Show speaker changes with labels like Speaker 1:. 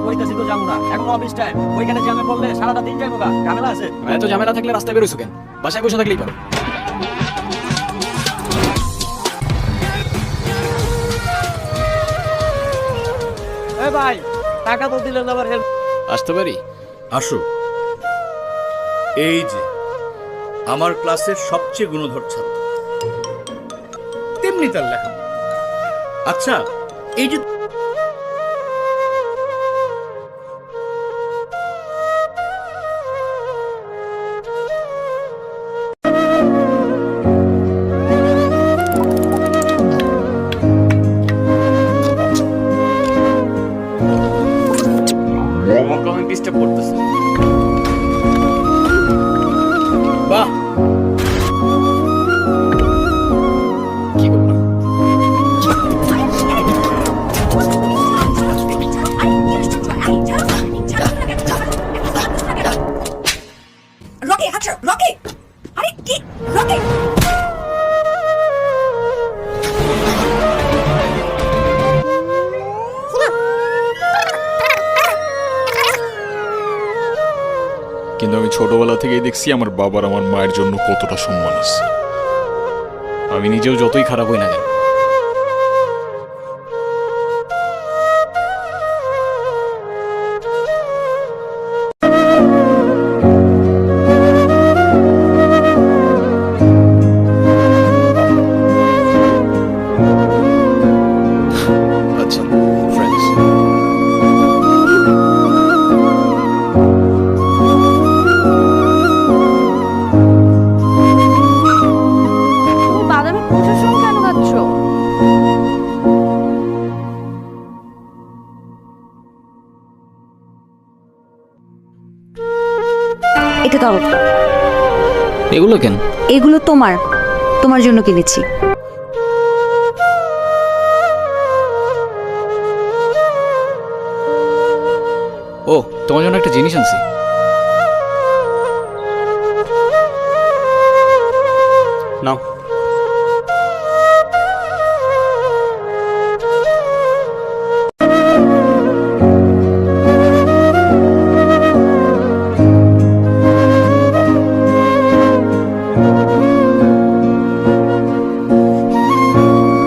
Speaker 1: কইতাছি তো যাবো না, এখন অফিস টাইম। ওইখানে জ্যামে পড়লে সারাটা দিন যাইবো গা, ঝামেলা আছে।
Speaker 2: এত ঝামেলা থাকলে রাস্তায় বেরোইছো কেন? বাসায় বসে থাকলেই পারো।
Speaker 1: এ ভাই, টাকা তো দিলেন আবার হেল্প।
Speaker 2: আসতে পারি?
Speaker 3: আসো। এই যে আমার ক্লাসের সবচেয়ে গুণধর ছাত্র, তেমনি তার লেখা। আচ্ছা, এই যে
Speaker 2: আমাকে অনেক ডিস্টার্ব করতেছে। বাহ, কি বলবো?
Speaker 4: রকি, আচ্ছা রকি, আরে কি রকি?
Speaker 5: কিন্তু আমি ছোটবেলা থেকেই দেখছি আমার বাবার আমার মায়ের জন্য কতটা সম্মান আছে।
Speaker 2: আমি নিজেও যতই খারাপ হই না কেন, আচ্ছা ফ্রেন্ডস,
Speaker 6: তুমি বাদামের খোসার সঙ্গে কেন খাচ্ছ? এটা দাও।
Speaker 2: এগুলো কেন?
Speaker 6: এগুলো তোমার, তোমার জন্য কিনেছি।
Speaker 2: ও, তোমার জন্য একটা জিনিস আনছি।